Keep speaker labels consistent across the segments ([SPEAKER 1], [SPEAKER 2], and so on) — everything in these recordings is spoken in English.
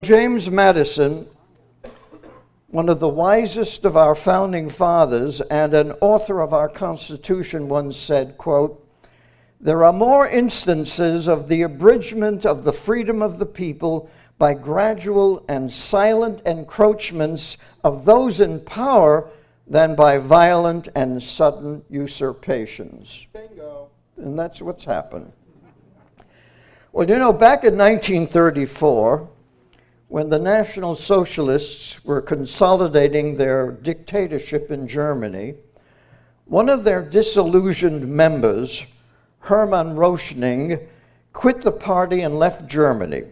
[SPEAKER 1] James Madison, one of the wisest of our founding fathers and an author of our Constitution, once said, quote, "There are more instances of the abridgment of the freedom of the people by gradual and silent encroachments of those in power than by violent and sudden usurpations."
[SPEAKER 2] Bingo.
[SPEAKER 1] And that's what's happened. Well, you know, back in 1934, when the National Socialists were consolidating their dictatorship in Germany, one of their disillusioned members, Hermann Röchning, quit the party and left Germany.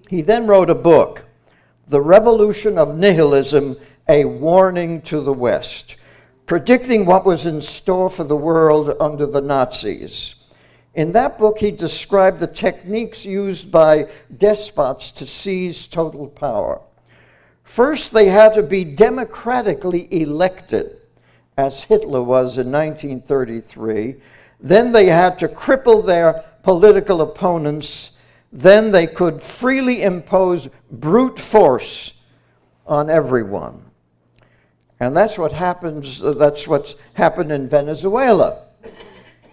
[SPEAKER 1] He then wrote a book, The Revolution of Nihilism, A Warning to the West, predicting what was in store for the world under the Nazis. In that book, he described the techniques used by despots to seize total power. First, they had to be democratically elected, as Hitler was in 1933. Then they had to cripple their political opponents. Then they could freely impose brute force on everyone. And that's what's happened in Venezuela.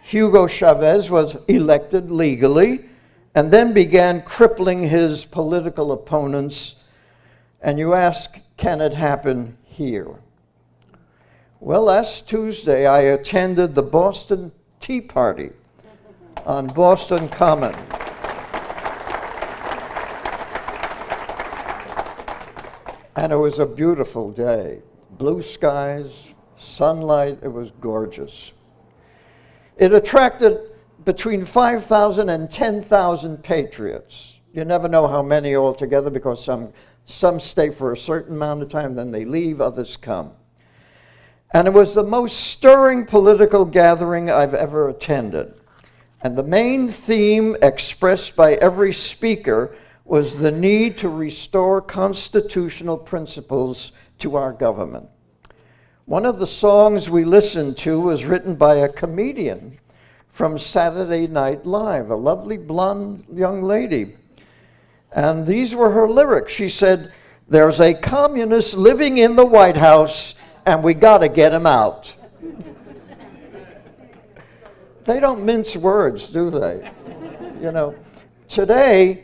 [SPEAKER 1] Hugo Chavez was elected legally and then began crippling his political opponents. And you ask, can it happen here? Well, last Tuesday I attended the Boston Tea Party on Boston Common. And it was a beautiful day. Blue skies, sunlight, it was gorgeous. It attracted between 5,000 and 10,000 patriots. You never know how many altogether because some stay for a certain amount of time, then they leave, others come. And it was the most stirring political gathering I've ever attended. And the main theme expressed by every speaker was the need to restore constitutional principles to our government. One of the songs we listened to was written by a comedian from Saturday Night Live, a lovely blonde young lady. And these were her lyrics. She said, "There's a communist living in the White House, and we gotta get him out." They don't mince words, do they? You know, today,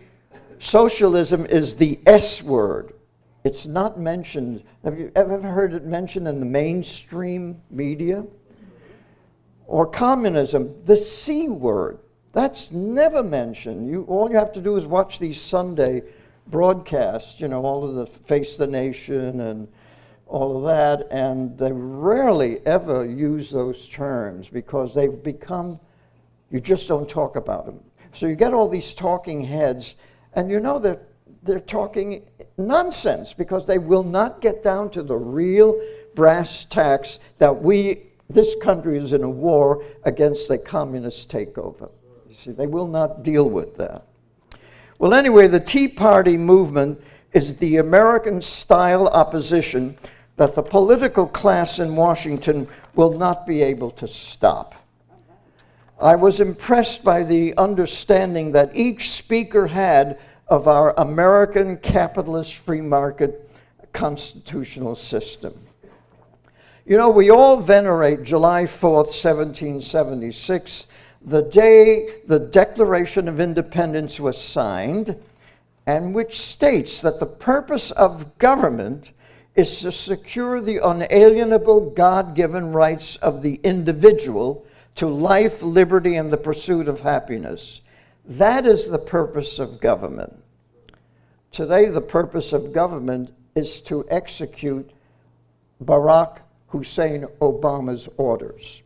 [SPEAKER 1] socialism is the S word. It's not mentioned. Have you ever heard it mentioned in the mainstream media? Or communism, the C word. That's never mentioned. All you have to do is watch these Sunday broadcasts, you know, all of the Face the Nation and all of that, and they rarely ever use those terms because they've become, you just don't talk about them. So you get all these talking heads, and you know that they're talking nonsense because they will not get down to the real brass tacks that this country is in a war against a communist takeover. You see, they will not deal with that. Well, anyway, the Tea Party movement is the American-style opposition that the political class in Washington will not be able to stop. I was impressed by the understanding that each speaker had of our American capitalist free market constitutional system. You know, we all venerate July 4th, 1776, the day the Declaration of Independence was signed, and which states that the purpose of government is to secure the unalienable God-given rights of the individual to life, liberty, and the pursuit of happiness. That is the purpose of government. Today, the purpose of government is to execute Barack Hussein Obama's orders.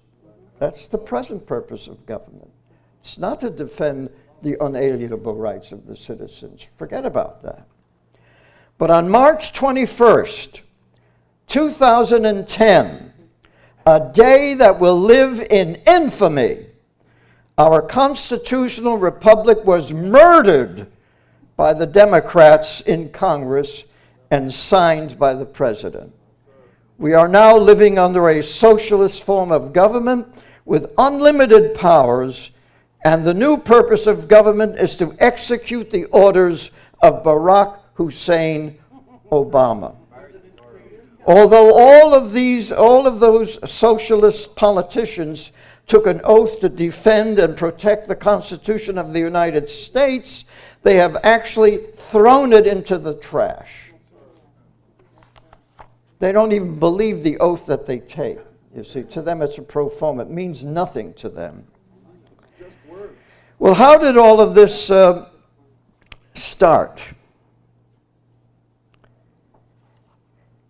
[SPEAKER 1] That's the present purpose of government. It's not to defend the unalienable rights of the citizens. Forget about that. But on March 21st, 2010, a day that will live in infamy, our constitutional republic was murdered by the Democrats in Congress and signed by the president. We are now living under a socialist form of government with unlimited powers, and the new purpose of government is to execute the orders of Barack Hussein, Obama. Although all of those socialist politicians took an oath to defend and protect the Constitution of the United States, they have actually thrown it into the trash. They don't even believe the oath that they take. You see, to them it's a pro forma. It means nothing to them. Well, how did all of this start?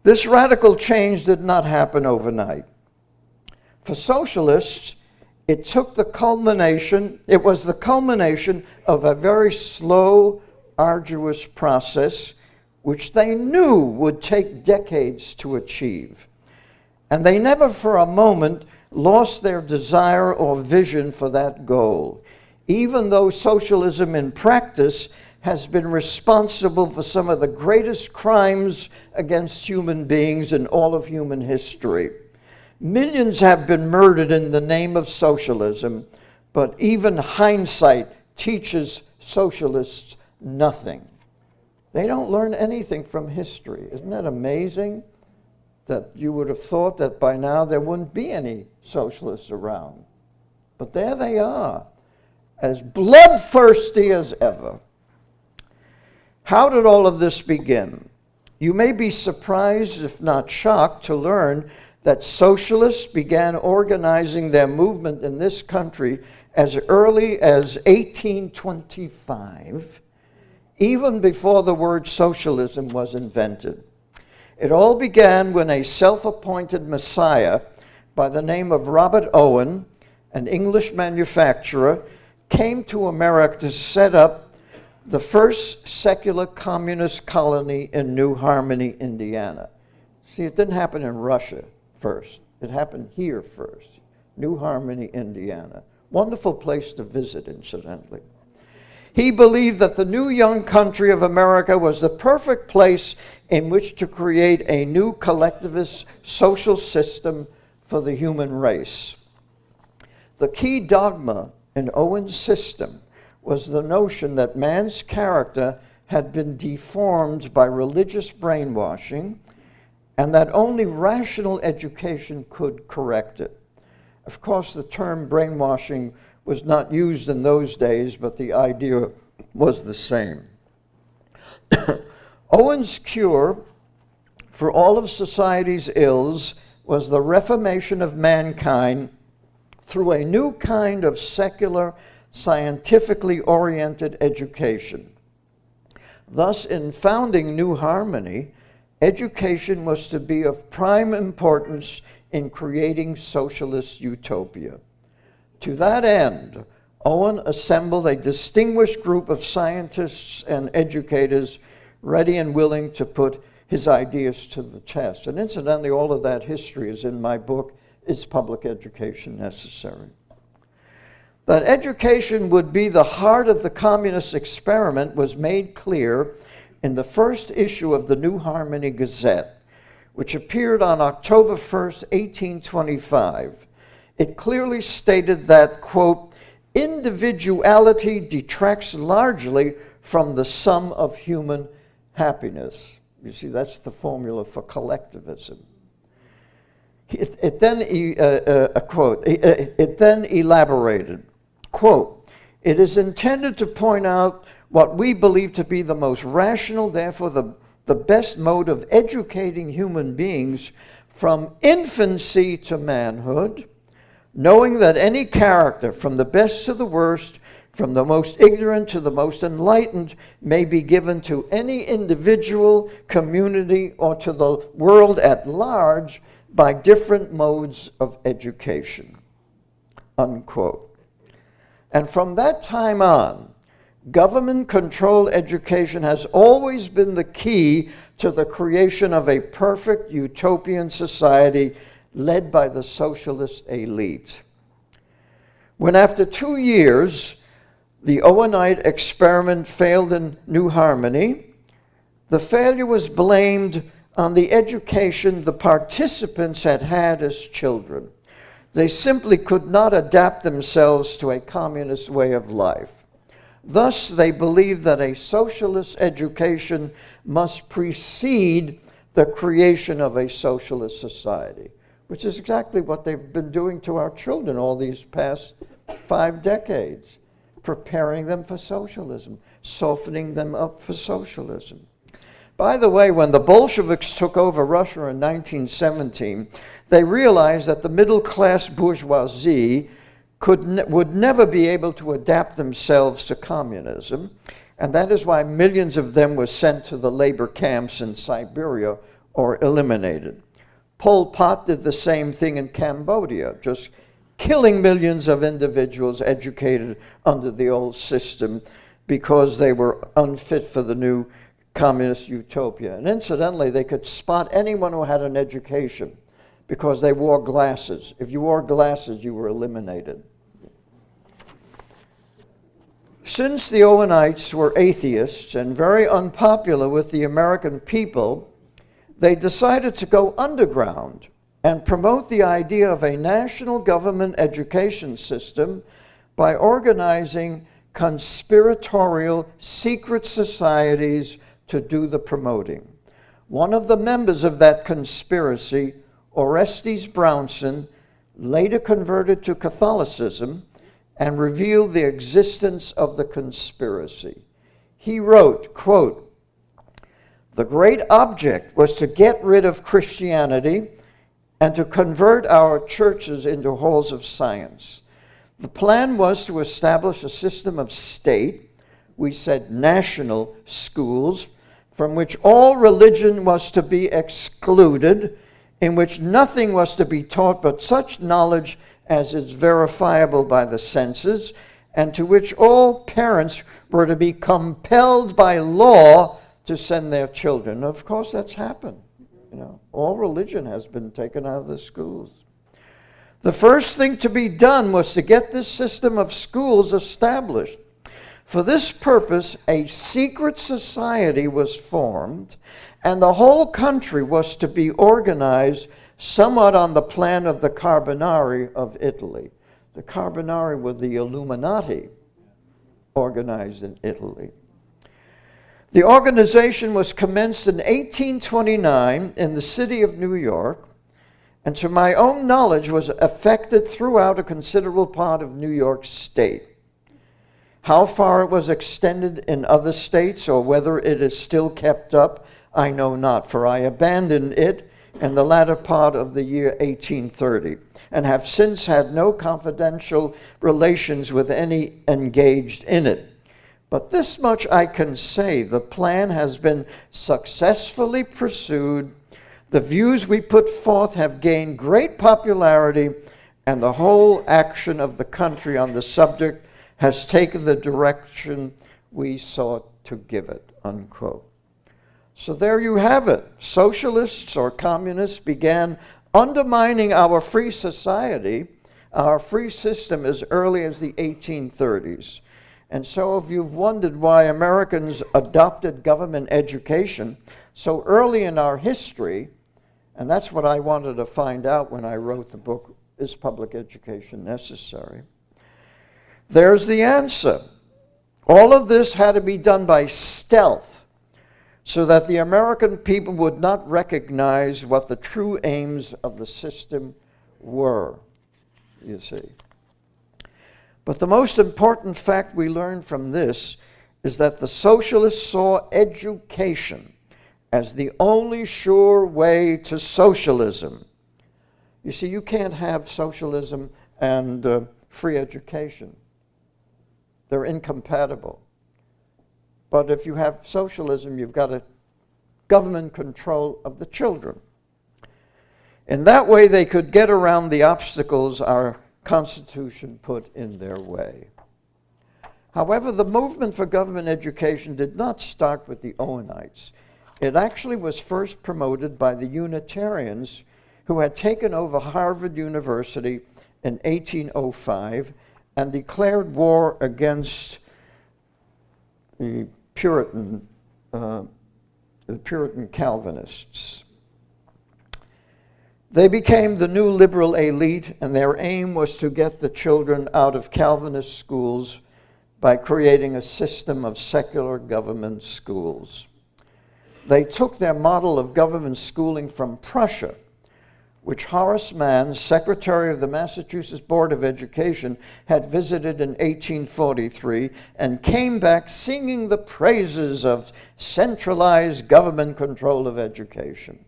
[SPEAKER 1] This radical change did not happen overnight. For socialists, it was the culmination of a very slow, arduous process which they knew would take decades to achieve. And they never for a moment lost their desire or vision for that goal, even though socialism in practice has been responsible for some of the greatest crimes against human beings in all of human history. Millions have been murdered in the name of socialism, but even hindsight teaches socialists nothing. They don't learn anything from history. Isn't that amazing? That you would have thought that by now there wouldn't be any socialists around. But there they are, as bloodthirsty as ever. How did all of this begin? You may be surprised, if not shocked, to learn that socialists began organizing their movement in this country as early as 1825, even before the word socialism was invented. It all began when a self-appointed messiah by the name of Robert Owen, an English manufacturer, came to America to set up the first secular communist colony in New Harmony, Indiana. See, it didn't happen in Russia first. It happened here first. New Harmony, Indiana. Wonderful place to visit, incidentally. He believed that the new young country of America was the perfect place in which to create a new collectivist social system for the human race. The key dogma in Owen's system was the notion that man's character had been deformed by religious brainwashing and that only rational education could correct it. Of course, the term brainwashing was not used in those days, but the idea was the same. Owen's cure for all of society's ills was the reformation of mankind through a new kind of secular, scientifically oriented education. Thus, in founding New Harmony, education was to be of prime importance in creating socialist utopia. To that end, Owen assembled a distinguished group of scientists and educators ready and willing to put his ideas to the test. And incidentally, all of that history is in my book, Is Public Education Necessary? That education would be the heart of the communist experiment was made clear in the first issue of the New Harmony Gazette, which appeared on October 1st, 1825. It clearly stated that, quote, individuality detracts largely from the sum of human happiness. You see, that's the formula for collectivism. It then elaborated, quote, it is intended to point out what we believe to be the most rational, therefore the best mode of educating human beings from infancy to manhood, knowing that any character, from the best to the worst, from the most ignorant to the most enlightened, may be given to any individual, community, or to the world at large by different modes of education, unquote. And from that time on, government-controlled education has always been the key to the creation of a perfect utopian society led by the socialist elite. When after 2 years, the Owenite experiment failed in New Harmony, the failure was blamed on the education the participants had had as children. They simply could not adapt themselves to a communist way of life. Thus, they believed that a socialist education must precede the creation of a socialist society, which is exactly what they've been doing to our children all these past 5 decades, preparing them for socialism, softening them up for socialism. By the way, when the Bolsheviks took over Russia in 1917, they realized that the middle-class bourgeoisie would never be able to adapt themselves to communism, and that is why millions of them were sent to the labor camps in Siberia or eliminated. Pol Pot did the same thing in Cambodia, just killing millions of individuals educated under the old system because they were unfit for the new communist utopia. And incidentally, they could spot anyone who had an education because they wore glasses. If you wore glasses, you were eliminated. Since the Owenites were atheists and very unpopular with the American people, they decided to go underground and promote the idea of a national government education system by organizing conspiratorial secret societies to do the promoting. One of the members of that conspiracy, Orestes Brownson, later converted to Catholicism and revealed the existence of the conspiracy. He wrote, quote, "The great object was to get rid of Christianity and to convert our churches into halls of science. The plan was to establish a system of state, we said national schools, from which all religion was to be excluded, in which nothing was to be taught but such knowledge as is verifiable by the senses, and to which all parents were to be compelled by law to send their children." Of course, that's happened. You know, all religion has been taken out of the schools. The first thing to be done was to get this system of schools established. For this purpose, a secret society was formed, and the whole country was to be organized somewhat on the plan of the Carbonari of Italy. The Carbonari were the Illuminati organized in Italy. The organization was commenced in 1829 in the city of New York, and to my own knowledge was effected throughout a considerable part of New York State. How far it was extended in other states or whether it is still kept up, I know not, for I abandoned it in the latter part of the year 1830 and have since had no confidential relations with any engaged in it. But this much I can say, the plan has been successfully pursued, the views we put forth have gained great popularity, and the whole action of the country on the subject has taken the direction we sought to give it, unquote. So there you have it. Socialists or communists began undermining our free society, our free system, as early as the 1830s. And so if you've wondered why Americans adopted government education so early in our history, and that's what I wanted to find out when I wrote the book, Is Public Education Necessary? There's the answer. All of this had to be done by stealth, so that the American people would not recognize what the true aims of the system were, you see. But the most important fact we learn from this is that the socialists saw education as the only sure way to socialism. You see, you can't have socialism and free education. They're incompatible. But if you have socialism, you've got a government control of the children. In that way, they could get around the obstacles our Constitution put in their way. However, the movement for government education did not start with the Owenites. It actually was first promoted by the Unitarians who had taken over Harvard University in 1805 and declared war against the Puritan Calvinists. They became the new liberal elite, and their aim was to get the children out of Calvinist schools by creating a system of secular government schools. They took their model of government schooling from Prussia, which Horace Mann, secretary of the Massachusetts Board of Education, had visited in 1843 and came back singing the praises of centralized government control of education.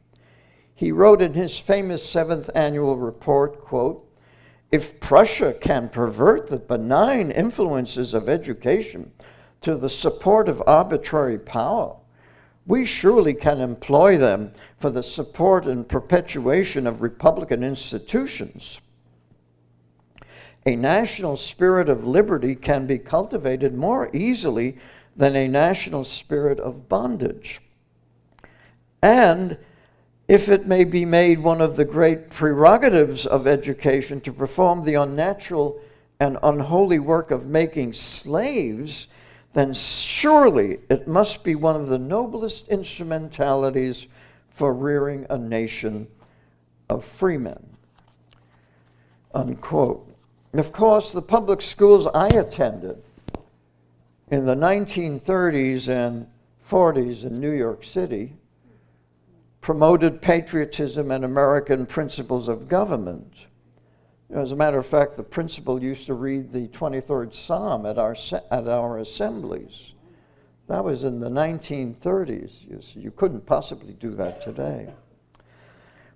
[SPEAKER 1] He wrote in his famous 7th annual report, quote, "If Prussia can pervert the benign influences of education to the support of arbitrary power, we surely can employ them for the support and perpetuation of republican institutions. A national spirit of liberty can be cultivated more easily than a national spirit of bondage. And if it may be made one of the great prerogatives of education to perform the unnatural and unholy work of making slaves, then surely it must be one of the noblest instrumentalities for rearing a nation of freemen." Unquote. Of course, the public schools I attended in the 1930s and 40s in New York City promoted patriotism and American principles of government. As a matter of fact, the principal used to read the 23rd Psalm at our assemblies. That was in the 1930s. You couldn't possibly do that today.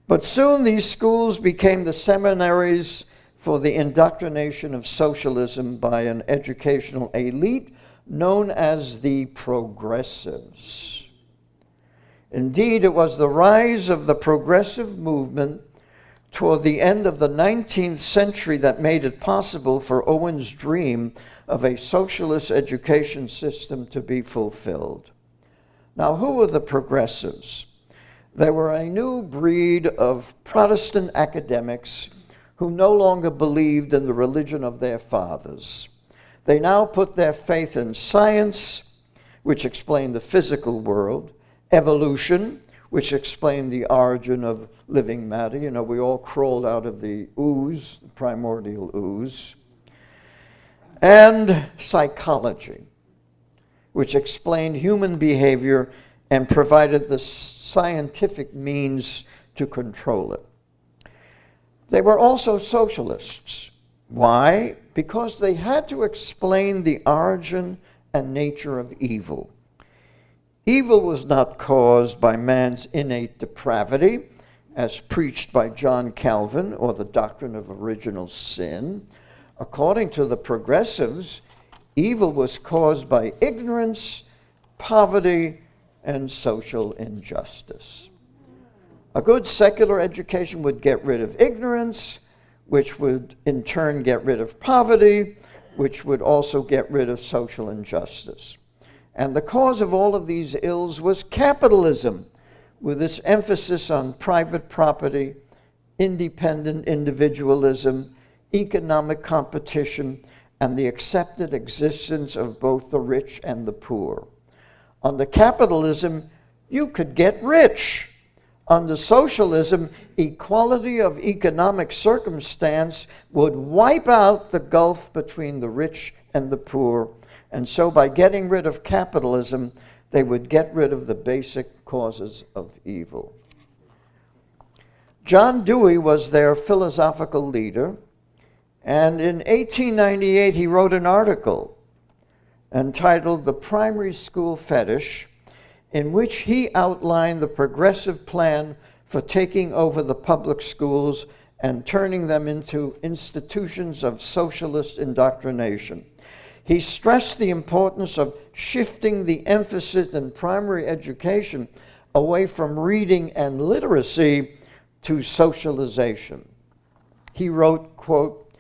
[SPEAKER 1] But soon these schools became the seminaries for the indoctrination of socialism by an educational elite known as the progressives. Indeed, it was the rise of the progressive movement toward the end of the 19th century that made it possible for Owen's dream of a socialist education system to be fulfilled. Now, who were the progressives? They were a new breed of Protestant academics who no longer believed in the religion of their fathers. They now put their faith in science, which explained the physical world, evolution, which explained the origin of living matter. You know, we all crawled out of the ooze, the primordial ooze. And psychology, which explained human behavior and provided the scientific means to control it. They were also socialists. Why? Because they had to explain the origin and nature of evil. Evil was not caused by man's innate depravity, as preached by John Calvin, or the doctrine of original sin. According to the progressives, evil was caused by ignorance, poverty, and social injustice. A good secular education would get rid of ignorance, which would in turn get rid of poverty, which would also get rid of social injustice. And the cause of all of these ills was capitalism, with its emphasis on private property, independent individualism, economic competition, and the accepted existence of both the rich and the poor. Under capitalism, you could get rich. Under socialism, equality of economic circumstance would wipe out the gulf between the rich and the poor. And so by getting rid of capitalism, they would get rid of the basic causes of evil. John Dewey was their philosophical leader, and in 1898 he wrote an article entitled "The Primary School Fetish," in which he outlined the progressive plan for taking over the public schools and turning them into institutions of socialist indoctrination. He stressed the importance of shifting the emphasis in primary education away from reading and literacy to socialization. He wrote, quote,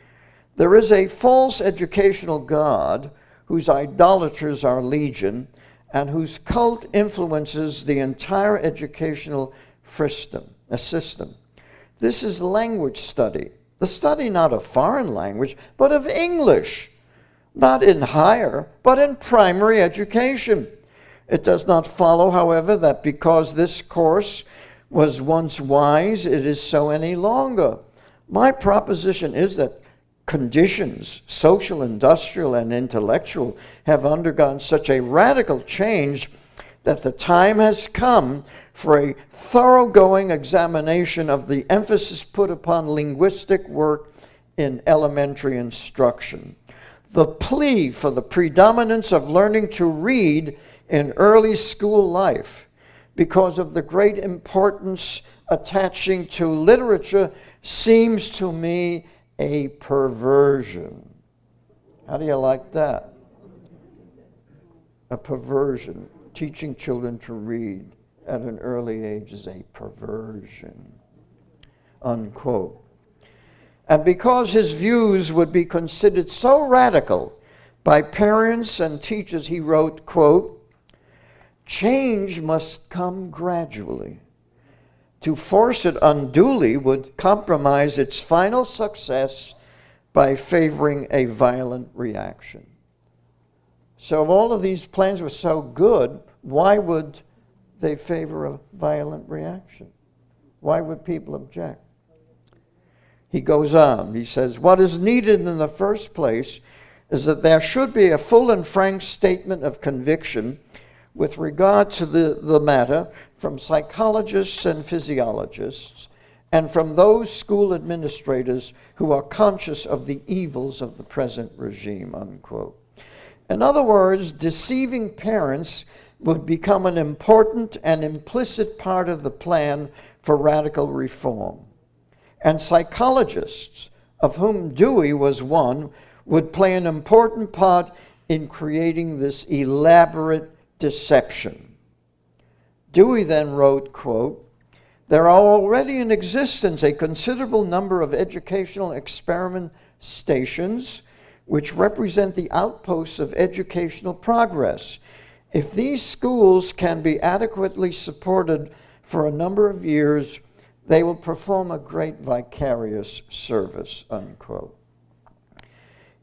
[SPEAKER 1] "There is a false educational god whose idolaters are legion and whose cult influences the entire educational system. This is language study, the study not of foreign language, but of English, not in higher, but in primary education. It does not follow, however, that because this course was once wise, it is so any longer. My proposition is that conditions, social, industrial, and intellectual, have undergone such a radical change that the time has come for a thoroughgoing examination of the emphasis put upon linguistic work in elementary instruction. The plea for the predominance of learning to read in early school life, because of the great importance attaching to literature, seems to me a perversion. How do you like that? A perversion. Teaching children to read at an early age is a perversion. Unquote. And because his views would be considered so radical by parents and teachers, he wrote, quote, "Change must come gradually. To force it unduly would compromise its final success by favoring a violent reaction." So if all of these plans were so good, why would they favor a violent reaction? Why would people object? He goes on, he says, "What is needed in the first place is that there should be a full and frank statement of conviction with regard to the matter from psychologists and physiologists and from those school administrators who are conscious of the evils of the present regime," unquote. In other words, deceiving parents would become an important and implicit part of the plan for radical reform. And psychologists, of whom Dewey was one, would play an important part in creating this elaborate deception. Dewey then wrote, quote, "There are already in existence a considerable number of educational experiment stations which represent the outposts of educational progress. If these schools can be adequately supported for a number of years, they will perform a great vicarious service," unquote.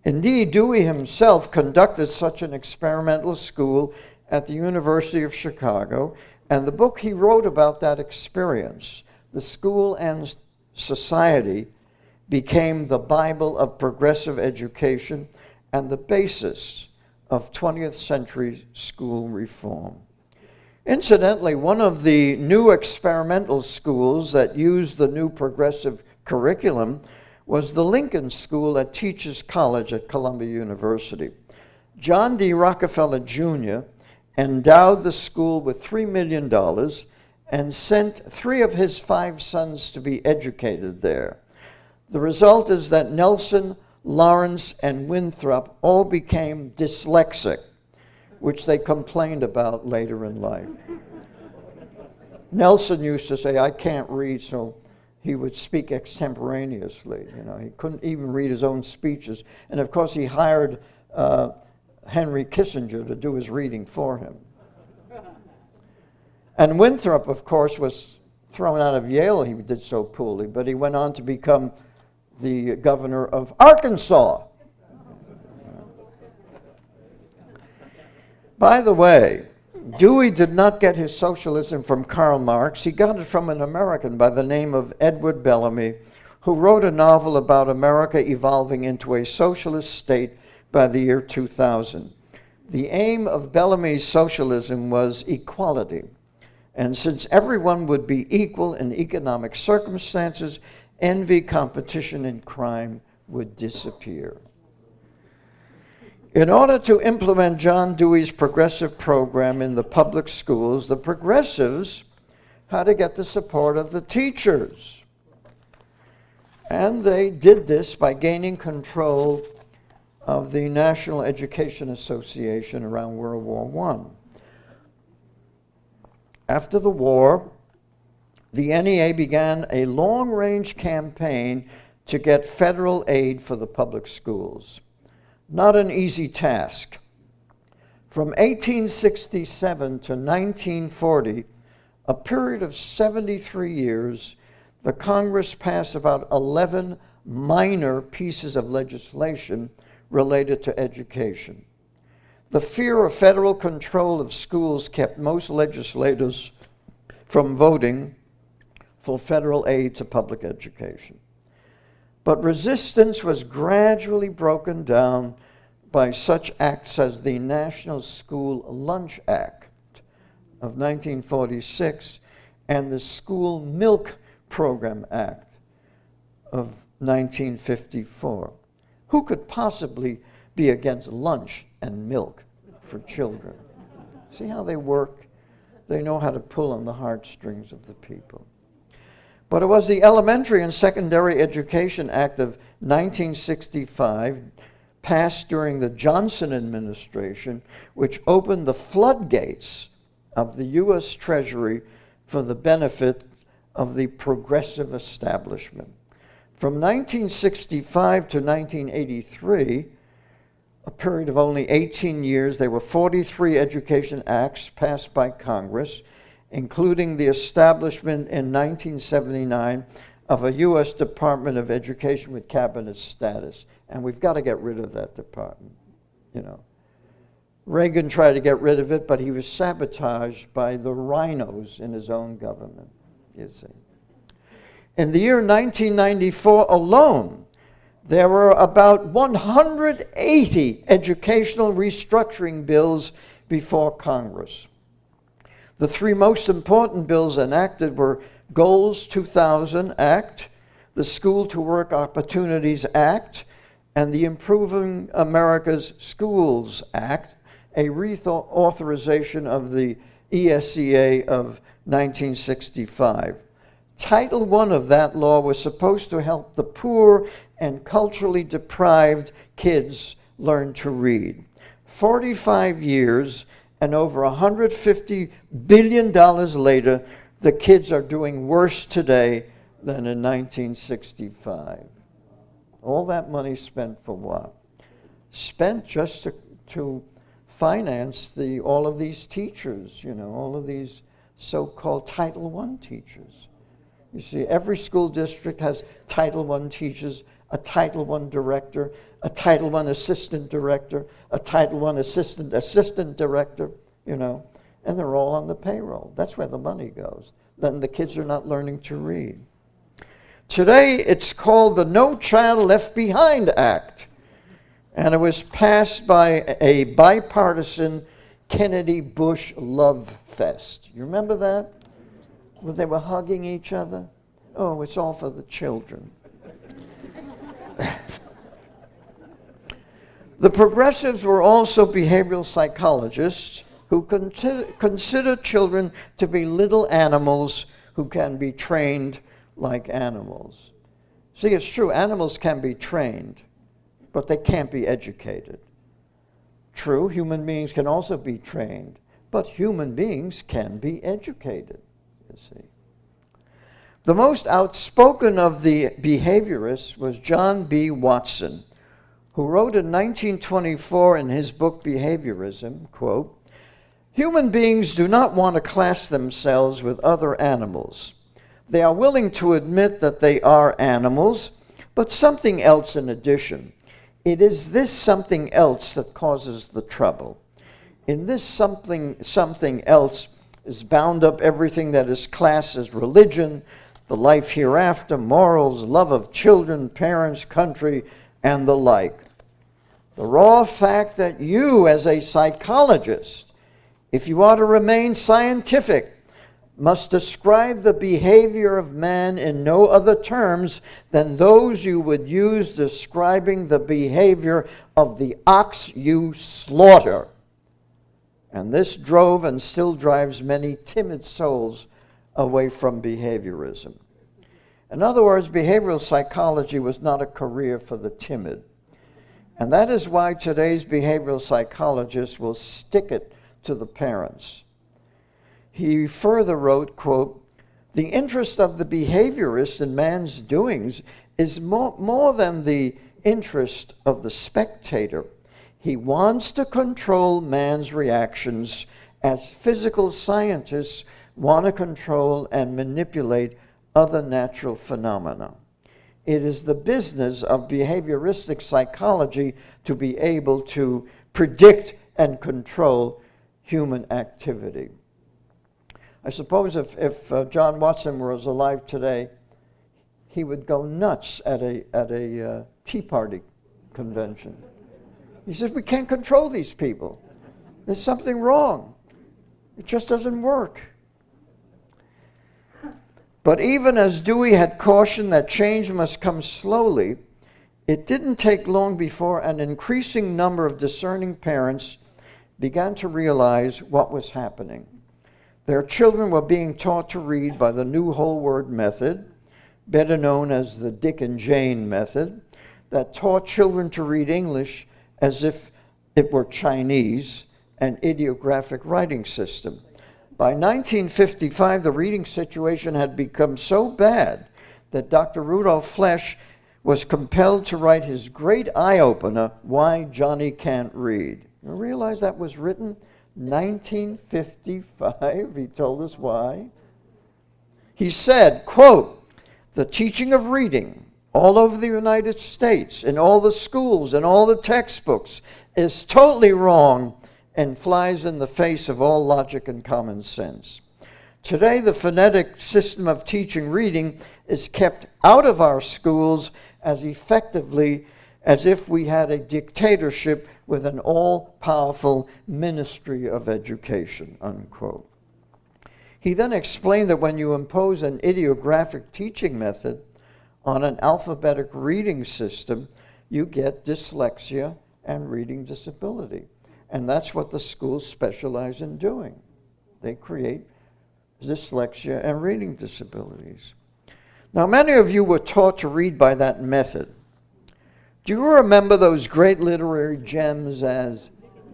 [SPEAKER 1] Indeed, Dewey himself conducted such an experimental school at the University of Chicago, and the book he wrote about that experience, The School and Society, became the Bible of progressive education and the basis of 20th century school reform. Incidentally, one of the new experimental schools that used the new progressive curriculum was the Lincoln School at Teachers College at Columbia University. John D. Rockefeller Jr. endowed the school with $3 million and sent 3 of his 5 sons to be educated there. The result is that Nelson, Lawrence, and Winthrop all became dyslexic, which they complained about later in life. Nelson used to say, "I can't read," so he would speak extemporaneously. You know, he couldn't even read his own speeches. And of course, he hired Henry Kissinger to do his reading for him. And Winthrop, of course, was thrown out of Yale. He did so poorly, but he went on to become the governor of Arkansas. By the way, Dewey did not get his socialism from Karl Marx. He got it from an American by the name of Edward Bellamy, who wrote a novel about America evolving into a socialist state by the year 2000. The aim of Bellamy's socialism was equality. And since everyone would be equal in economic circumstances, envy, competition, and crime would disappear. In order to implement John Dewey's progressive program in the public schools, the progressives had to get the support of the teachers. And they did this by gaining control of the National Education Association around World War I. After the war, the NEA began a long-range campaign to get federal aid for the public schools. Not an easy task. From 1867 to 1940, a period of 73 years, the Congress passed about 11 minor pieces of legislation related to education. The fear of federal control of schools kept most legislators from voting for federal aid to public education. But resistance was gradually broken down by such acts as the National School Lunch Act of 1946 and the School Milk Program Act of 1954. Who could possibly be against lunch and milk for children? See how they work? They know how to pull on the heartstrings of the people. But it was the Elementary and Secondary Education Act of 1965, passed during the Johnson administration, which opened the floodgates of the U.S. Treasury for the benefit of the progressive establishment. From 1965 to 1983, a period of only 18 years, there were 43 education acts passed by Congress, including the establishment in 1979 of a U.S. Department of Education with cabinet status. And we've got to get rid of that department, you know. Reagan tried to get rid of it, but he was sabotaged by the rhinos in his own government, you see. In the year 1994 alone, there were about 180 educational restructuring bills before Congress. The three most important bills enacted were Goals 2000 Act, the School to Work Opportunities Act, and the Improving America's Schools Act, a reauthorization of the ESEA of 1965. Title I of that law was supposed to help the poor and culturally deprived kids learn to read. 45 years and over $150 billion later, the kids are doing worse today than in 1965. All that money spent for what? Spent just to finance all of these teachers, you know, all of these so-called Title I teachers. You see, every school district has Title I teachers, a Title I director, a Title I assistant director, a Title I assistant director, you know, and they're all on the payroll. That's where the money goes. Then the kids are not learning to read. Today, it's called the No Child Left Behind Act, and it was passed by a bipartisan Kennedy-Bush love fest. You remember that? Where they were hugging each other? Oh, it's all for the children. The progressives were also behavioral psychologists who consider children to be little animals who can be trained like animals. See, it's true, animals can be trained, but they can't be educated. True, human beings can also be trained, but human beings can be educated, you see. The most outspoken of the behaviorists was John B. Watson, who wrote in 1924 in his book Behaviorism, quote, "Human beings do not want to class themselves with other animals. They are willing to admit that they are animals, but something else in addition. It is this something else that causes the trouble. In this something else is bound up everything that is classed as religion, the life hereafter, morals, love of children, parents, country, and the like. The raw fact that you, as a psychologist, if you are to remain scientific, must describe the behavior of man in no other terms than those you would use describing the behavior of the ox you slaughter." And this drove and still drives many timid souls away from behaviorism. In other words, behavioral psychology was not a career for the timid. And that is why today's behavioral psychologists will stick it to the parents. He further wrote, quote, "The interest of the behaviorist in man's doings is more than the interest of the spectator. He wants to control man's reactions as physical scientists want to control and manipulate other natural phenomena. It is the business of behavioristic psychology to be able to predict and control human activity." I suppose if John Watson was alive today, he would go nuts at a Tea Party convention. He said, we can't control these people. There's something wrong. It just doesn't work. But even as Dewey had cautioned that change must come slowly, it didn't take long before an increasing number of discerning parents began to realize what was happening. Their children were being taught to read by the new whole word method, better known as the Dick and Jane method, that taught children to read English as if it were Chinese, an ideographic writing system. By 1955, the reading situation had become so bad that Dr. Rudolf Flesch was compelled to write his great eye-opener, Why Johnny Can't Read. You realize that was written 1955? He told us why. He said, quote, the teaching of reading all over the United States, in all the schools, in all the textbooks, is totally wrong and flies in the face of all logic and common sense. Today, the phonetic system of teaching reading is kept out of our schools as effectively as if we had a dictatorship with an all-powerful Ministry of Education, unquote. He then explained that when you impose an ideographic teaching method on an alphabetic reading system, you get dyslexia and reading disability. And that's what the schools specialize in doing. They create dyslexia and reading disabilities. Now, many of you were taught to read by that method. Do you remember those great literary gems as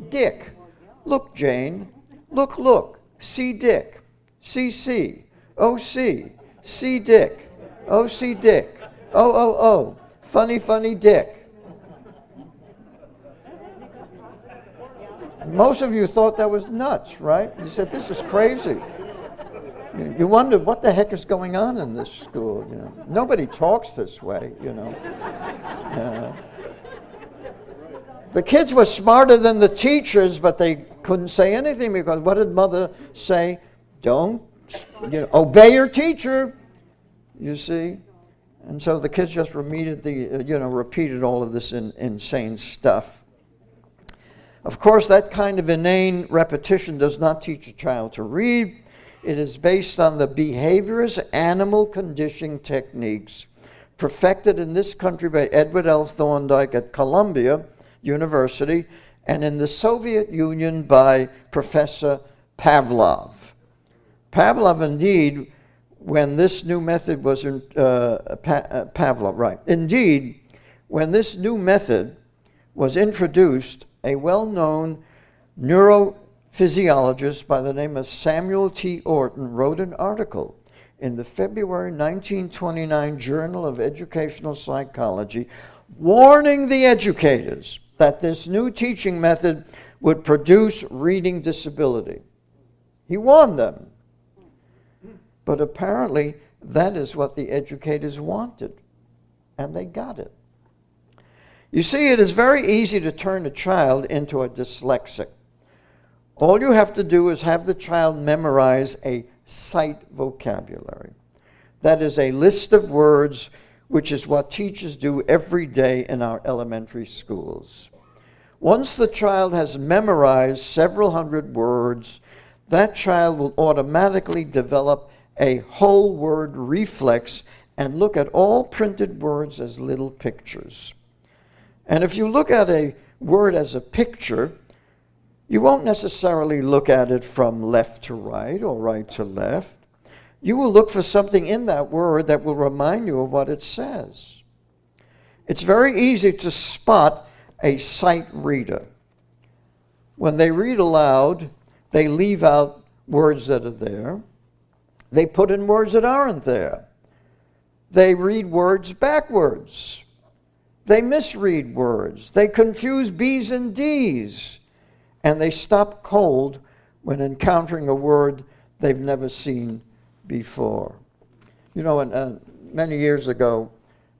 [SPEAKER 1] Dick, look Jane, look, see Dick, see, oh see Dick, oh see Dick, oh, funny Dick. Most of you thought that was nuts, right? You said, this is crazy. You wondered what the heck is going on in this school, you know. Nobody talks this way, you know. The kids were smarter than the teachers, but they couldn't say anything because what did mother say? Don't, obey your teacher, you see. And so the kids just repeated all of this insane stuff. Of course, that kind of inane repetition does not teach a child to read. It is based on the behaviorist animal conditioning techniques perfected in this country by Edward L. Thorndike at Columbia University and in the Soviet Union by Professor Pavlov. Pavlov, indeed, when this new method was when this new method was introduced, a well-known neurophysiologist by the name of Samuel T. Orton wrote an article in the February 1929 Journal of Educational Psychology warning the educators that this new teaching method would produce reading disability. He warned them. But apparently that is what the educators wanted, and they got it. You see, it is very easy to turn a child into a dyslexic. All you have to do is have the child memorize a sight vocabulary. That is a list of words, which is what teachers do every day in our elementary schools. Once the child has memorized several hundred words, that child will automatically develop a whole word reflex and look at all printed words as little pictures. And if you look at a word as a picture, you won't necessarily look at it from left to right or right to left. You will look for something in that word that will remind you of what it says. It's very easy to spot a sight reader. When they read aloud, they leave out words that are there. They put in words that aren't there. They read words backwards. They misread words. They confuse B's and D's. And they stop cold when encountering a word they've never seen before. You know, many years ago,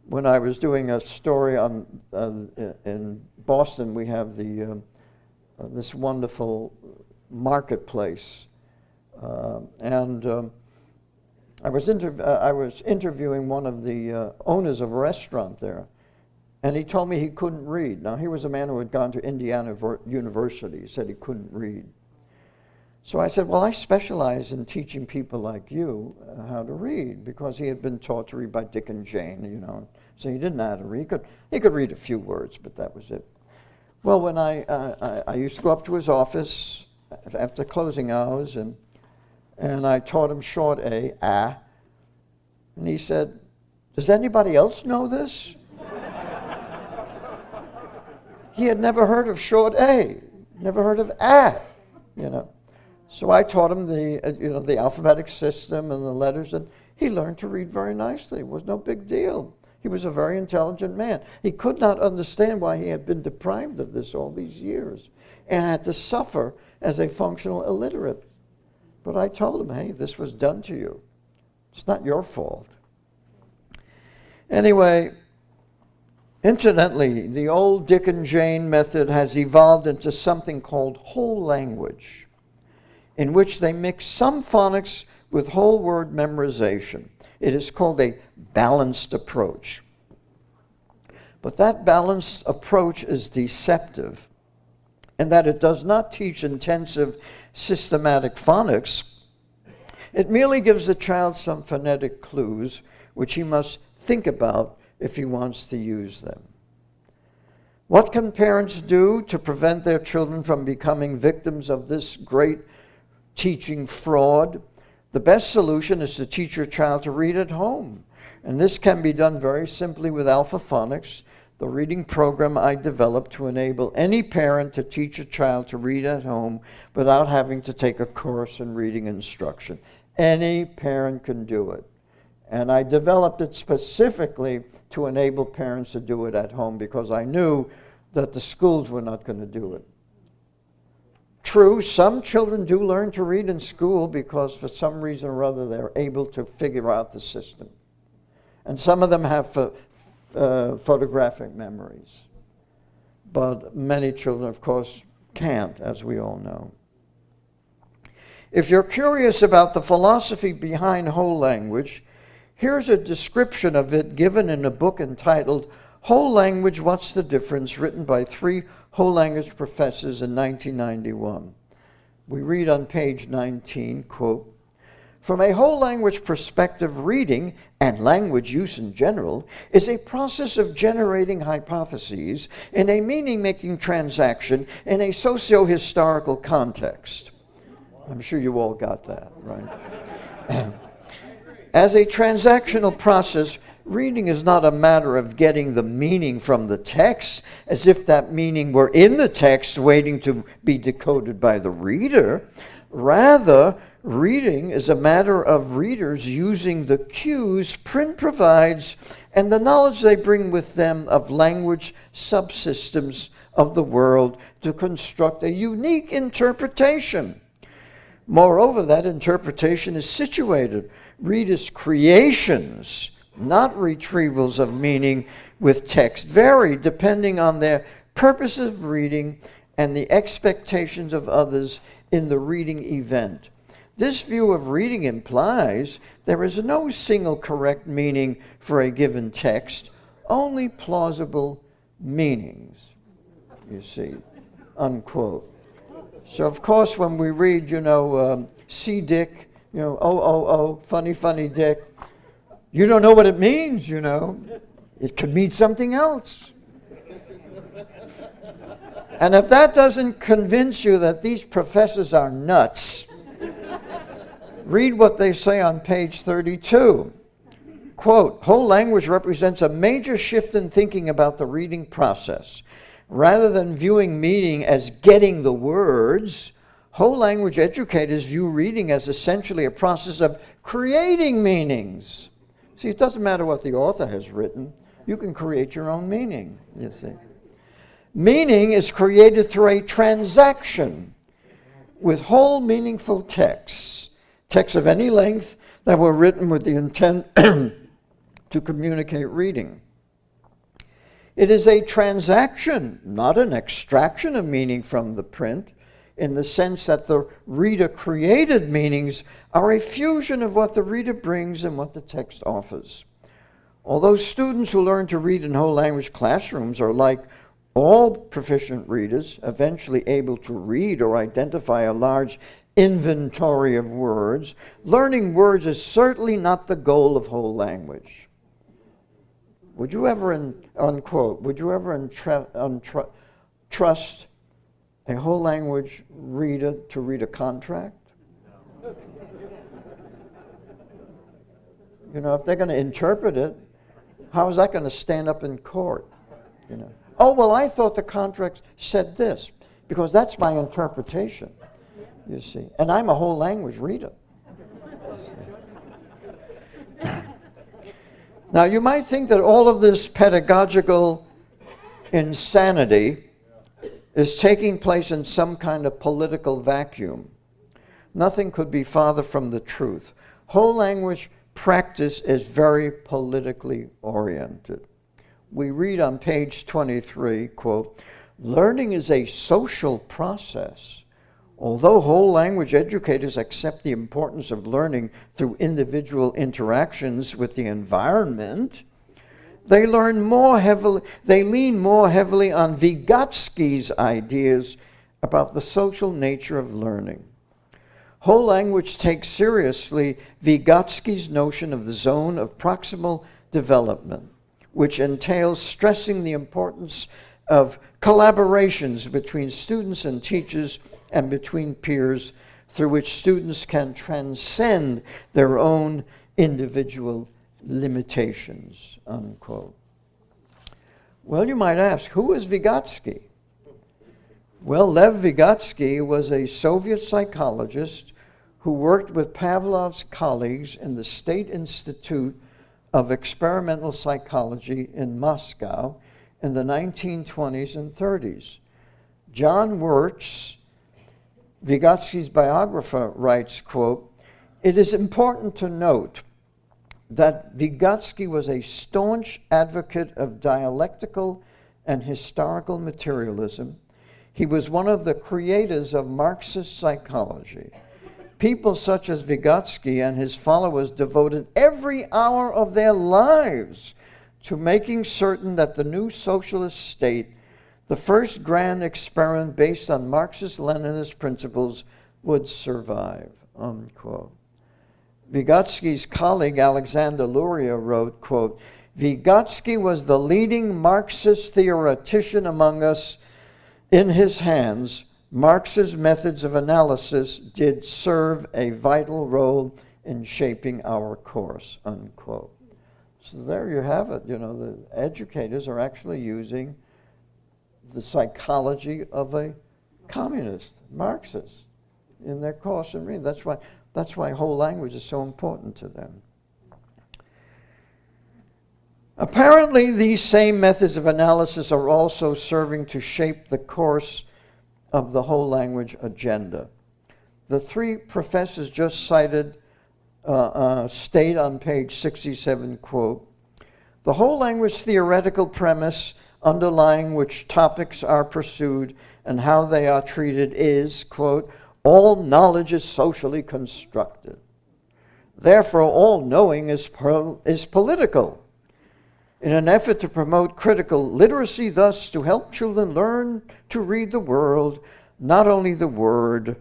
[SPEAKER 1] when I was doing a story on in Boston, we have this wonderful marketplace. I was interviewing one of the owners of a restaurant there, and he told me he couldn't read. Now, he was a man who had gone to Indiana University. He said he couldn't read. So I said, well, I specialize in teaching people like you how to read, because he had been taught to read by Dick and Jane, you know. So he didn't know how to read. He could read a few words, but that was it. Well, when I used to go up to his office after closing hours, and I taught him short A, ah, and he said, does anybody else know this? He had never heard of short A, never heard of ah, you know. So I taught him the alphabetic system and the letters, and he learned to read very nicely. It was no big deal. He was a very intelligent man. He could not understand why he had been deprived of this all these years and had to suffer as a functional illiterate. But I told him, hey, this was done to you. It's not your fault. Anyway, incidentally, the old Dick and Jane method has evolved into something called whole language, in which they mix some phonics with whole word memorization. It is called a balanced approach. But that balanced approach is deceptive in that it does not teach intensive systematic phonics. It merely gives the child some phonetic clues which he must think about if he wants to use them. What can parents do to prevent their children from becoming victims of this great teaching fraud? The best solution is to teach your child to read at home. And this can be done very simply with Alpha Phonics, the reading program I developed to enable any parent to teach a child to read at home without having to take a course in reading instruction. Any parent can do it. And I developed it specifically to enable parents to do it at home, because I knew that the schools were not going to do it. True, some children do learn to read in school because for some reason or other they're able to figure out the system. And some of them have photographic memories. But many children, of course, can't, as we all know. If you're curious about the philosophy behind whole language, here's a description of it given in a book entitled Whole Language, What's the Difference?, written by 3 whole language professors in 1991. We read on page 19, quote, from a whole language perspective, reading, and language use in general, is a process of generating hypotheses in a meaning-making transaction in a socio-historical context. I'm sure you all got that, right? As a transactional process, reading is not a matter of getting the meaning from the text, as if that meaning were in the text waiting to be decoded by the reader. Rather, reading is a matter of readers using the cues print provides and the knowledge they bring with them of language subsystems of the world to construct a unique interpretation. Moreover, that interpretation is situated. Readers' creations, not retrievals of meaning with text, vary depending on their purpose of reading and the expectations of others in the reading event. This view of reading implies there is no single correct meaning for a given text, only plausible meanings, you see, unquote. So, of course, when we read, see Dick, funny, funny Dick, you don't know what it means, It could mean something else. And if that doesn't convince you that these professors are nuts, read what they say on page 32. Quote, whole language represents a major shift in thinking about the reading process. Rather than viewing meaning as getting the words, whole language educators view reading as essentially a process of creating meanings. See, it doesn't matter what the author has written. You can create your own meaning, you see. Meaning is created through a transaction with whole meaningful texts of any length that were written with the intent to communicate reading. It is a transaction, not an extraction of meaning from the print. in the sense that the reader-created meanings are a fusion of what the reader brings and what the text offers. Although students who learn to read in whole language classrooms are, like all proficient readers, eventually able to read or identify a large inventory of words, learning words is certainly not the goal of whole language. Would you ever, unquote, would you ever trust a whole language reader to read a contract? No. You know, if they're going to interpret it, how is that going to stand up in court? You know, oh, well, I thought the contract said this, because that's my interpretation, you see. And I'm a whole language reader. Now, you might think that all of this pedagogical insanity is taking place in some kind of political vacuum. Nothing could be farther from the truth. Whole language practice is very politically oriented. We read on page 23, quote, "Learning is a social process. Although whole language educators accept the importance of learning through individual interactions with the environment, they lean more heavily on Vygotsky's ideas about the social nature of learning. Whole language takes seriously Vygotsky's notion of the zone of proximal development, which entails stressing the importance of collaborations between students and teachers and between peers, through which students can transcend their own individual limitations," unquote. Well, you might ask, who is Vygotsky? Well, Lev Vygotsky was a Soviet psychologist who worked with Pavlov's colleagues in the State Institute of Experimental Psychology in Moscow in the 1920s and 30s. John Wirtz, Vygotsky's biographer, writes, quote, "It is important to note that Vygotsky was a staunch advocate of dialectical and historical materialism. He was one of the creators of Marxist psychology. People such as Vygotsky and his followers devoted every hour of their lives to making certain that the new socialist state, the first grand experiment based on Marxist-Leninist principles, would survive," unquote. Vygotsky's colleague Alexander Luria wrote, quote, "Vygotsky was the leading Marxist theoretician among us. In his hands, Marx's methods of analysis did serve a vital role in shaping our course," unquote. So there you have it. You know, the educators are actually using the psychology of a communist, Marxist, in their course and reading. That's why whole language is so important to them. Apparently, these same methods of analysis are also serving to shape the course of the whole language agenda. The three professors just cited state on page 67, quote, "The whole language theoretical premise underlying which topics are pursued and how they are treated is," quote, "all knowledge is socially constructed. Therefore, all knowing is political. In an effort to promote critical literacy, thus to help children learn to read the world, not only the word,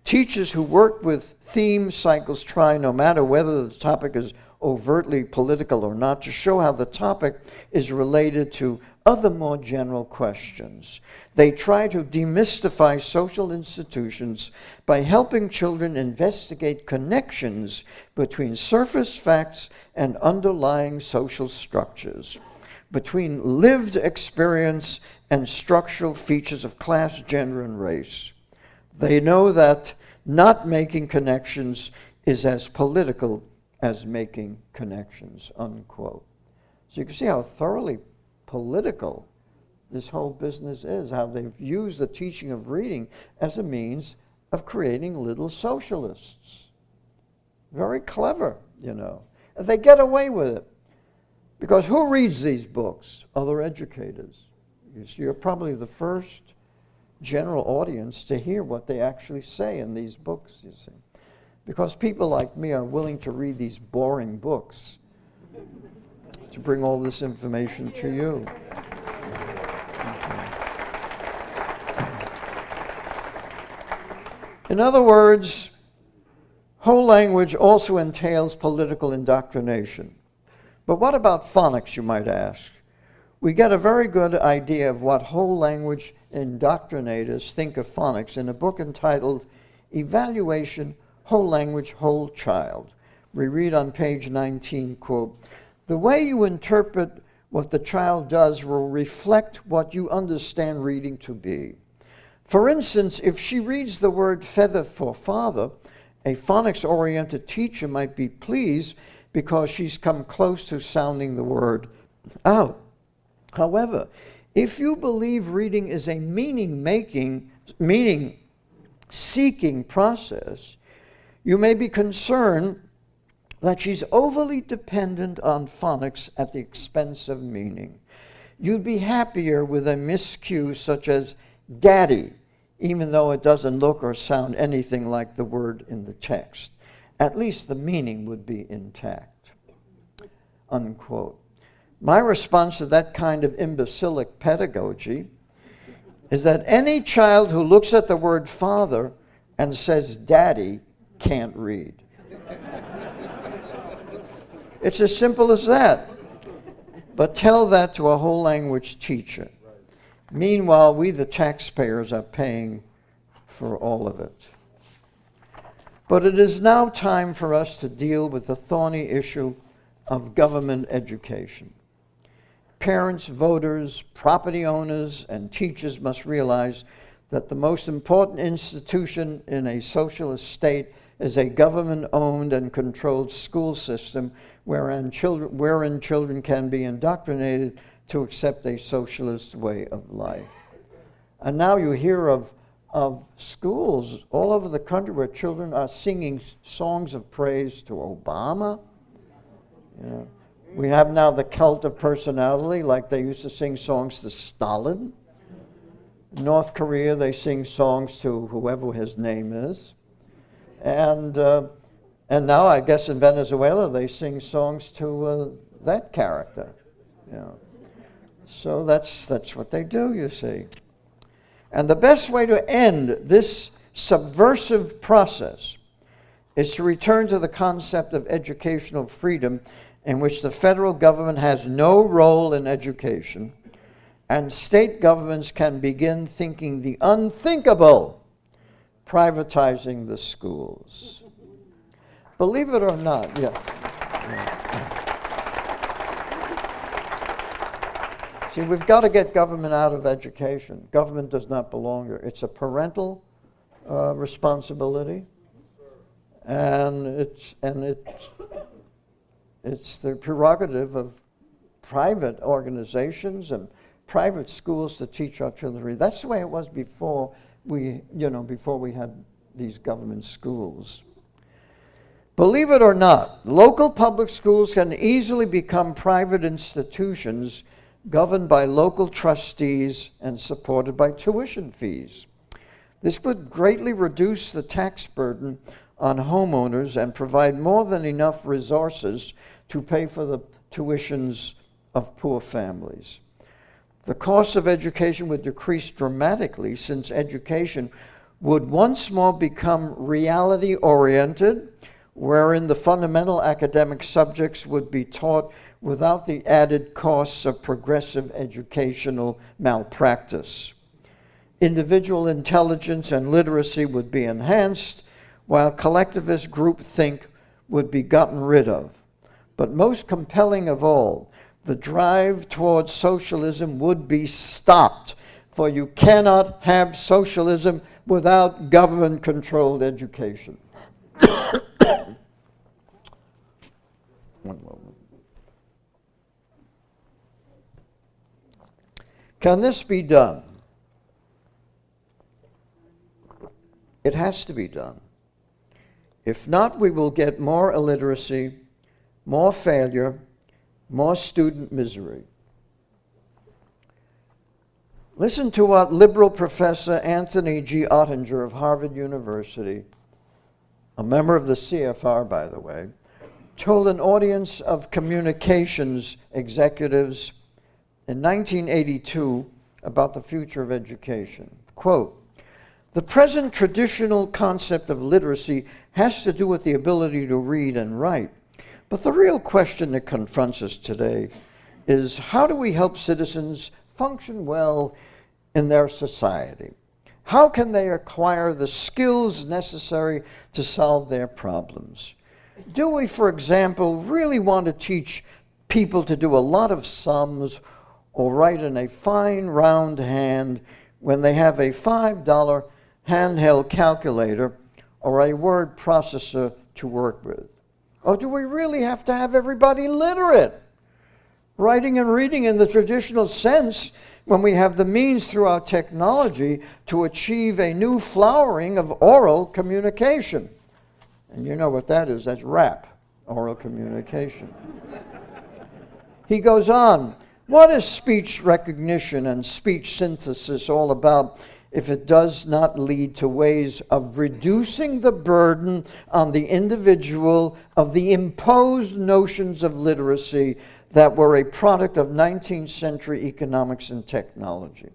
[SPEAKER 1] teachers who work with theme cycles try, no matter whether the topic is overtly political or not, to show how the topic is related to other more general questions. They try to demystify social institutions by helping children investigate connections between surface facts and underlying social structures, between lived experience and structural features of class, gender, and race. They know that not making connections is as political as making connections," unquote. So you can see how thoroughly political this whole business is, how they've used the teaching of reading as a means of creating little socialists. Very clever, you know. And they get away with it. Because who reads these books? Other educators. You're probably the first general audience to hear what they actually say in these books, you see. Because people like me are willing to read these boring books to bring all this information to you. In other words, whole language also entails political indoctrination. But what about phonics, you might ask? We get a very good idea of what whole language indoctrinators think of phonics in a book entitled Evaluation, Whole Language, Whole Child. We read on page 19, quote, "The way you interpret what the child does will reflect what you understand reading to be. For instance, if she reads the word feather for father, a phonics-oriented teacher might be pleased because she's come close to sounding the word out. However, if you believe reading is a meaning-seeking process, you may be concerned that she's overly dependent on phonics at the expense of meaning. You'd be happier with a miscue such as daddy, even though it doesn't look or sound anything like the word in the text. At least the meaning would be intact." Unquote. My response to that kind of imbecilic pedagogy is that any child who looks at the word father and says daddy can't read. It's as simple as that. But tell that to a whole language teacher. Meanwhile, we the taxpayers are paying for all of it. But it is now time for us to deal with the thorny issue of government education. Parents, voters, property owners, and teachers must realize that the most important institution in a socialist state is a government-owned and controlled school system wherein children can be indoctrinated to accept a socialist way of life. And now you hear of schools all over the country where children are singing songs of praise to Obama. You know, we have now the cult of personality, like they used to sing songs to Stalin. North Korea, they sing songs to whoever his name is. And now I guess in Venezuela they sing songs to that character. You know. So that's what they do, you see. And the best way to end this subversive process is to return to the concept of educational freedom, in which the federal government has no role in education, and state governments can begin thinking the unthinkable, privatizing the schools. Believe it or not, yeah. See, we've got to get government out of education. Government does not belong here. It's a parental responsibility, and it's the prerogative of private organizations and private schools to teach our children to read. That's the way it was before we had these government schools. Believe it or not, local public schools can easily become private institutions governed by local trustees and supported by tuition fees. This would greatly reduce the tax burden on homeowners and provide more than enough resources to pay for the tuitions of poor families. The cost of education would decrease dramatically, since education would once more become reality-oriented, wherein the fundamental academic subjects would be taught without the added costs of progressive educational malpractice. Individual intelligence and literacy would be enhanced, while collectivist groupthink would be gotten rid of. But most compelling of all, the drive towards socialism would be stopped, for you cannot have socialism without government-controlled education. One moment. Can this be done? It has to be done. If not, we will get more illiteracy, more failure, more student misery. Listen to what liberal professor Anthony G. Ottinger of Harvard University, a member of the CFR, by the way, told an audience of communications executives in 1982 about the future of education. Quote, "The present traditional concept of literacy has to do with the ability to read and write. But the real question that confronts us today is how do we help citizens function well in their society? How can they acquire the skills necessary to solve their problems? Do we, for example, really want to teach people to do a lot of sums or write in a fine round hand when they have a $5 handheld calculator or a word processor to work with? Or do we really have to have everybody literate, writing and reading in the traditional sense, when we have the means through our technology to achieve a new flowering of oral communication?" And you know what that is, that's rap, oral communication. He goes on, "What is speech recognition and speech synthesis all about if it does not lead to ways of reducing the burden on the individual of the imposed notions of literacy that were a product of 19th century economics and technology?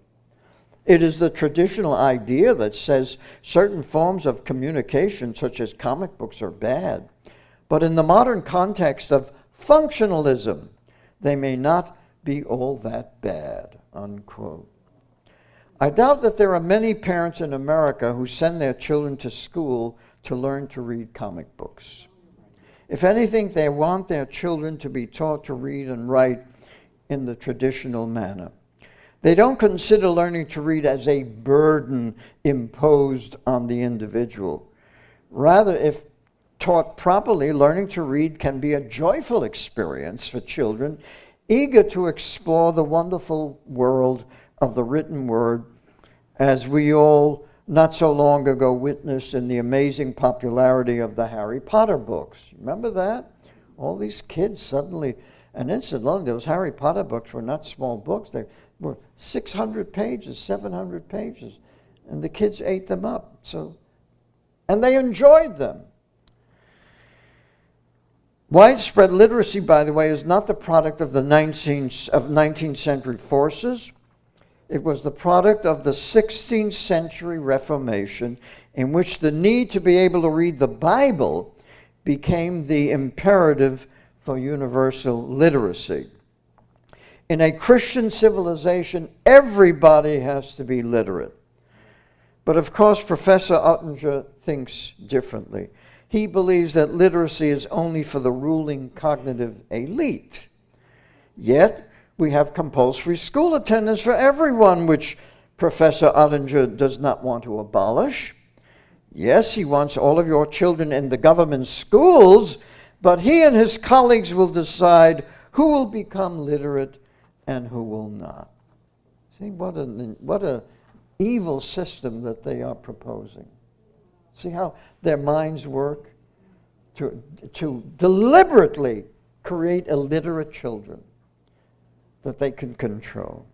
[SPEAKER 1] It is the traditional idea that says certain forms of communication, such as comic books, are bad. But in the modern context of functionalism, they may not be all that bad," unquote. I doubt that there are many parents in America who send their children to school to learn to read comic books. If anything, they want their children to be taught to read and write in the traditional manner. They don't consider learning to read as a burden imposed on the individual. Rather, if taught properly, learning to read can be a joyful experience for children eager to explore the wonderful world of the written word, as we all not so long ago witnessed in the amazing popularity of the Harry Potter books. Remember that? All these kids suddenly, and incidentally, those Harry Potter books were not small books. They were 600 pages, 700 pages, and the kids ate them up. And they enjoyed them. Widespread literacy, by the way, is not the product of the 19th century forces. It was the product of the 16th century Reformation, in which the need to be able to read the Bible became the imperative for universal literacy. In a Christian civilization, everybody has to be literate. But of course, Professor Ottinger thinks differently. He believes that literacy is only for the ruling cognitive elite. Yet, we have compulsory school attendance for everyone, which Professor Ottinger does not want to abolish. Yes, he wants all of your children in the government schools, but he and his colleagues will decide who will become literate and who will not. See, what an evil system that they are proposing. See how their minds work? To deliberately create illiterate children that they can control.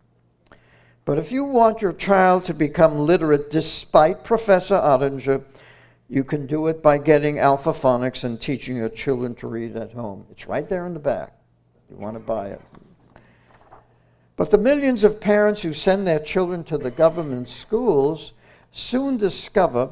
[SPEAKER 1] But if you want your child to become literate, despite Professor Ottinger, you can do it by getting alphaphonics and teaching your children to read at home. It's right there in the back. You want to buy it. But the millions of parents who send their children to the government schools soon discover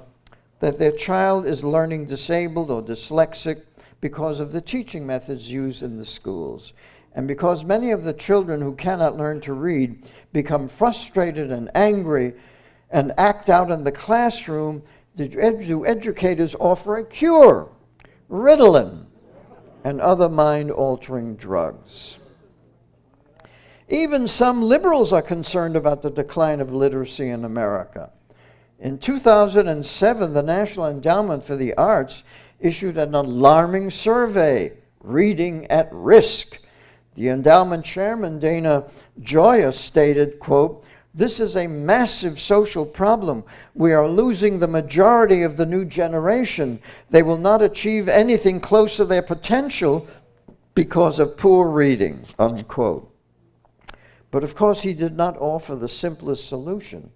[SPEAKER 1] that their child is learning disabled or dyslexic because of the teaching methods used in the schools. And because many of the children who cannot learn to read become frustrated and angry and act out in the classroom, do educators offer a cure: Ritalin and other mind-altering drugs. Even some liberals are concerned about the decline of literacy in America. In 2007, the National Endowment for the Arts issued an alarming survey, Reading at Risk. The endowment chairman, Dana Gioia, stated, quote, "This is a massive social problem. We are losing the majority of the new generation. They will not achieve anything close to their potential because of poor reading," unquote. But of course, he did not offer the simplest solution.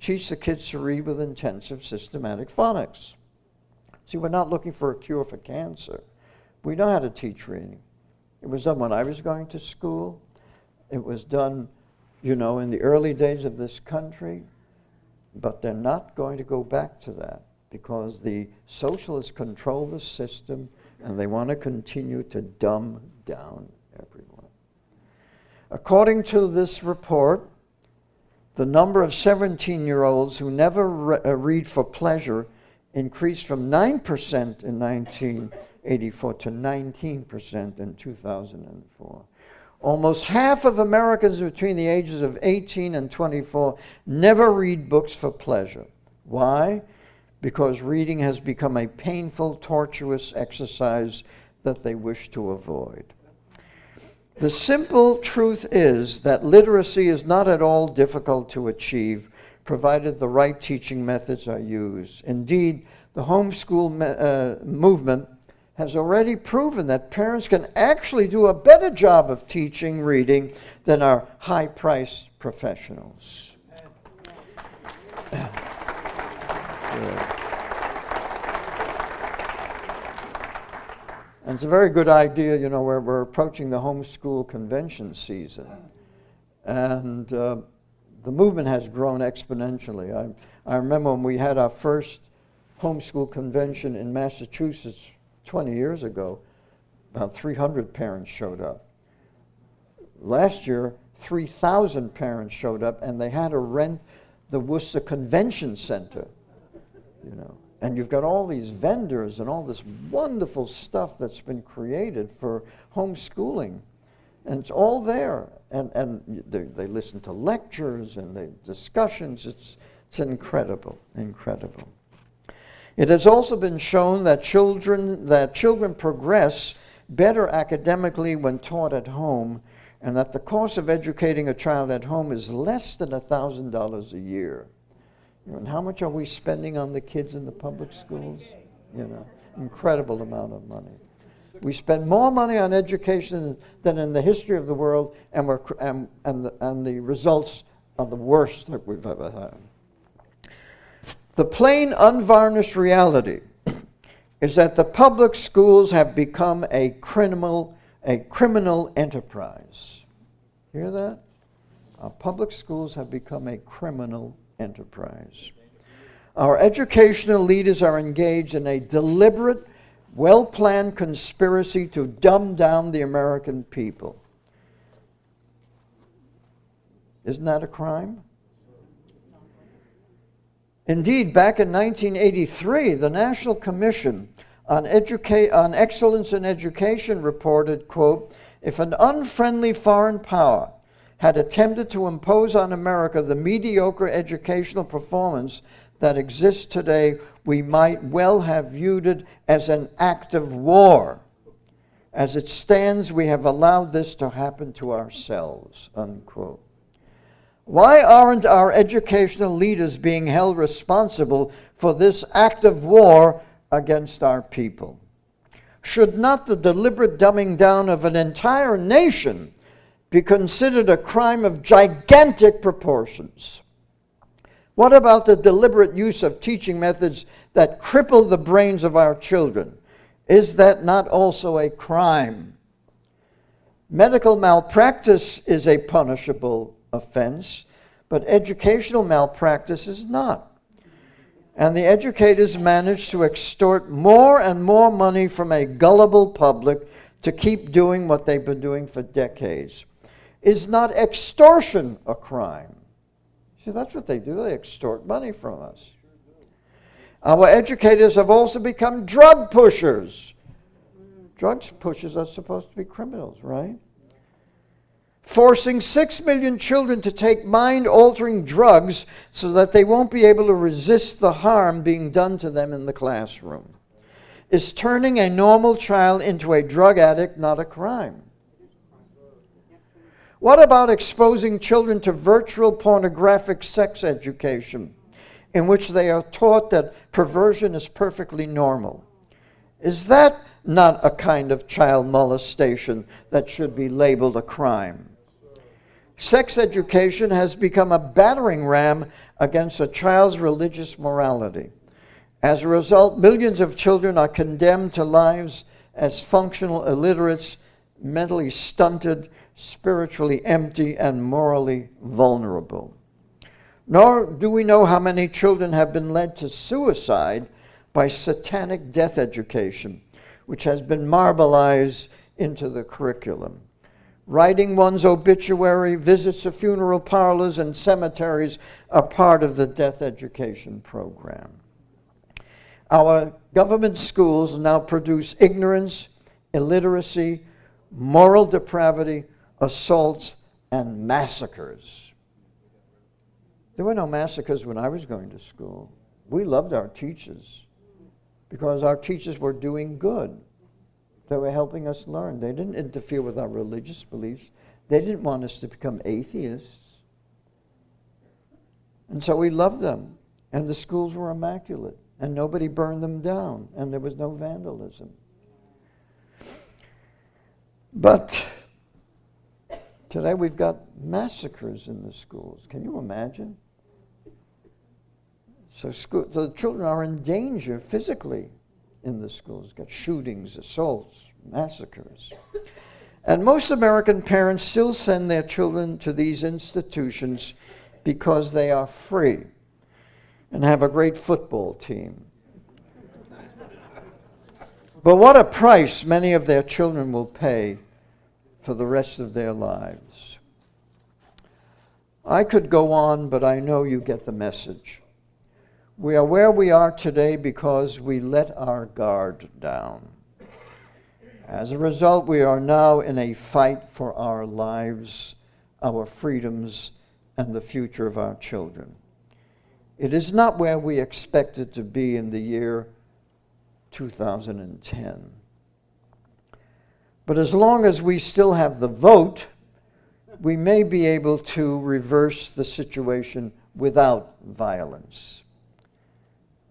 [SPEAKER 1] Teach the kids to read with intensive systematic phonics. See, we're not looking for a cure for cancer. We know how to teach reading. It was done when I was going to school. It was done, in the early days of this country. But they're not going to go back to that because the socialists control the system and they want to continue to dumb down everyone. According to this report, the number of 17-year-olds who never read for pleasure increased from 9% in 1984 to 19% in 2004. Almost half of Americans between the ages of 18 and 24 never read books for pleasure. Why? Because reading has become a painful, tortuous exercise that they wish to avoid. The simple truth is that literacy is not at all difficult to achieve, provided the right teaching methods are used. Indeed, the homeschool movement has already proven that parents can actually do a better job of teaching reading than our high-priced professionals. And it's a very good idea, we're approaching the homeschool convention season. And the movement has grown exponentially. I remember when we had our first homeschool convention in Massachusetts 20 years ago, about 300 parents showed up. Last year, 3,000 parents showed up, and they had to rent the Worcester Convention Center, And you've got all these vendors and all this wonderful stuff that's been created for homeschooling. And it's all there. And they listen to lectures and the discussions. It's incredible, incredible. It has also been shown that children progress better academically when taught at home, and that the cost of educating a child at home is less than $1,000 a year. And how much are we spending on the kids in the public schools? Incredible amount of money. We spend more money on education than in the history of the world, and the results are the worst that we've ever had. The plain, unvarnished reality is that the public schools have become a criminal enterprise. Hear that? Our public schools have become a criminal enterprise. Our educational leaders are engaged in a deliberate, well-planned conspiracy to dumb down the American people. Isn't that a crime? Indeed, back in 1983, the National Commission on Excellence in Education reported, quote, "If an unfriendly foreign power had attempted to impose on America the mediocre educational performance that exists today, we might well have viewed it as an act of war. As it stands, we have allowed this to happen to ourselves," unquote. Why aren't our educational leaders being held responsible for this act of war against our people? Should not the deliberate dumbing down of an entire nation be considered a crime of gigantic proportions? What about the deliberate use of teaching methods that cripple the brains of our children? Is that not also a crime? Medical malpractice is a punishable offense, but educational malpractice is not. And the educators manage to extort more and more money from a gullible public to keep doing what they've been doing for decades. Is not extortion a crime? See, that's what they do. They extort money from us. Our educators have also become drug pushers. Drug pushers are supposed to be criminals, right? Forcing 6 million children to take mind-altering drugs so that they won't be able to resist the harm being done to them in the classroom. Is turning a normal child into a drug addict not a crime? What about exposing children to virtual pornographic sex education, in which they are taught that perversion is perfectly normal? Is that not a kind of child molestation that should be labeled a crime? Sex education has become a battering ram against a child's religious morality. As a result, millions of children are condemned to lives as functional illiterates, mentally stunted, spiritually empty, and morally vulnerable. Nor do we know how many children have been led to suicide by satanic death education, which has been marbleized into the curriculum. Writing one's obituary, visits to funeral parlors and cemeteries are part of the death education program. Our government schools now produce ignorance, illiteracy, moral depravity, assaults, and massacres. There were no massacres when I was going to school. We loved our teachers because our teachers were doing good. They were helping us learn. They didn't interfere with our religious beliefs. They didn't want us to become atheists. And so we loved them. And the schools were immaculate. And nobody burned them down. And there was no vandalism. But today we've got massacres in the schools. Can you imagine? So the children are in danger physically in the schools. We've got shootings, assaults, massacres. And most American parents still send their children to these institutions because they are free and have a great football team. But what a price many of their children will pay for the rest of their lives. I could go on, but I know you get the message. We are where we are today because we let our guard down. As a result, we are now in a fight for our lives, our freedoms, and the future of our children. It is not where we expected to be in the year 2010. But as long as we still have the vote, we may be able to reverse the situation without violence.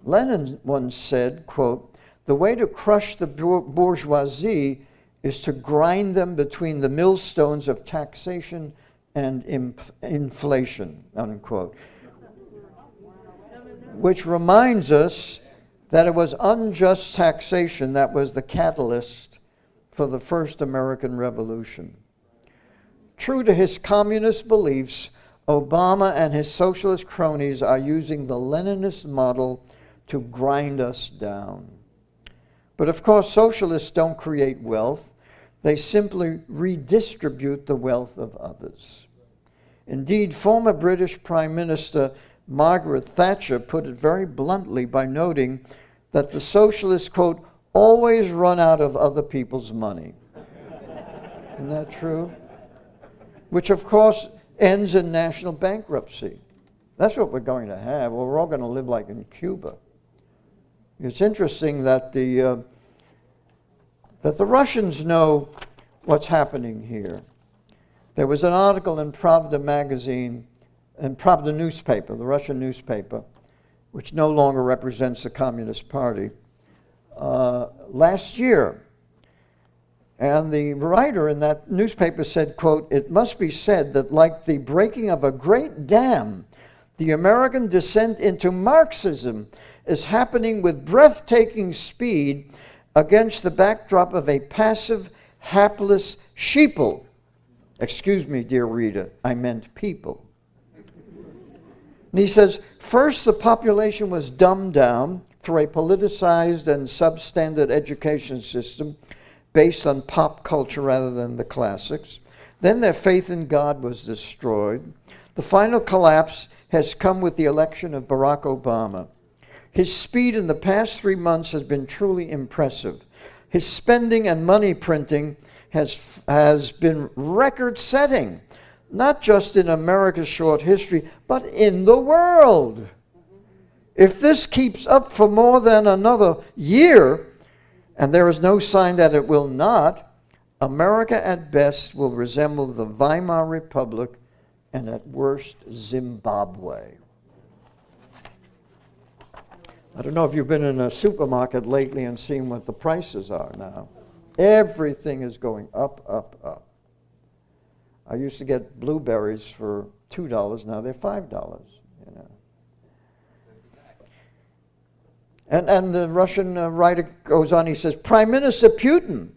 [SPEAKER 1] Lenin once said, quote, "The way to crush the bourgeoisie is to grind them between the millstones of taxation and inflation," unquote. Which reminds us that it was unjust taxation that was the catalyst for the first American Revolution. True to his communist beliefs, Obama and his socialist cronies are using the Leninist model to grind us down. But of course, socialists don't create wealth. They simply redistribute the wealth of others. Indeed, former British Prime Minister Margaret Thatcher put it very bluntly by noting that the socialists, quote, always run out of other people's money. Isn't that true? Which, of course, ends in national bankruptcy. That's what we're going to have, or we're all going to live like in Cuba. It's interesting that the Russians know what's happening here. There was an article in Pravda magazine, and Pravda newspaper, the Russian newspaper, which no longer represents the Communist Party, last year. And the writer in that newspaper said, quote, "It must be said that like the breaking of a great dam, the American descent into Marxism is happening with breathtaking speed against the backdrop of a passive, hapless sheeple." Excuse me, dear reader, I meant people. And he says, first the population was dumbed down through a politicized and substandard education system based on pop culture rather than the classics. Then their faith in God was destroyed. The final collapse has come with the election of Barack Obama. His speed in the past 3 months has been truly impressive. His spending and money printing has been record-setting, not just in America's short history, but in the world. If this keeps up for more than another year, and there is no sign that it will not, America at best will resemble the Weimar Republic and at worst Zimbabwe. I don't know if you've been in a supermarket lately and seen what the prices are now. Everything is going up, up, up. I used to get blueberries for $2, now they're $5, you know. And the Russian writer goes on, he says, Prime Minister Putin,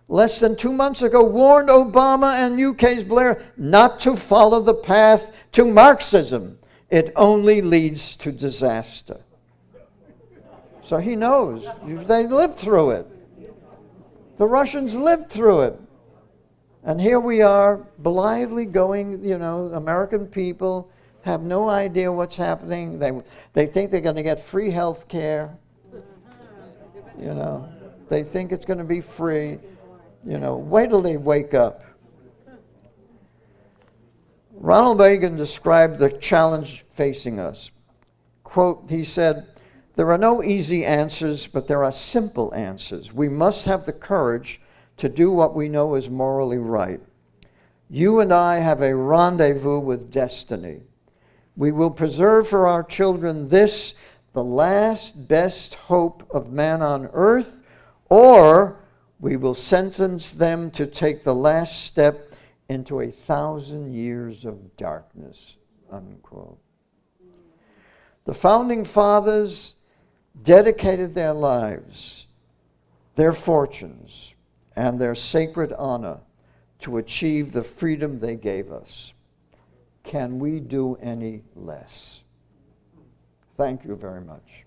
[SPEAKER 1] less than 2 months ago, warned Obama and UK's Blair not to follow the path to Marxism. It only leads to disaster. So he knows. They lived through it. The Russians lived through it. And here we are, blithely going, you know, American people have no idea what's happening. They think they're going to get free health care. You know, they think it's going to be free. You know, wait till they wake up. Ronald Reagan described the challenge facing us. Quote, he said, there are no easy answers, but there are simple answers. We must have the courage to do what we know is morally right. You and I have a rendezvous with destiny. We will preserve for our children this, the last best hope of man on earth, or we will sentence them to take the last step into 1,000 years of darkness, unquote. The founding fathers dedicated their lives, their fortunes, and their sacred honor to achieve the freedom they gave us. Can we do any less? Thank you very much.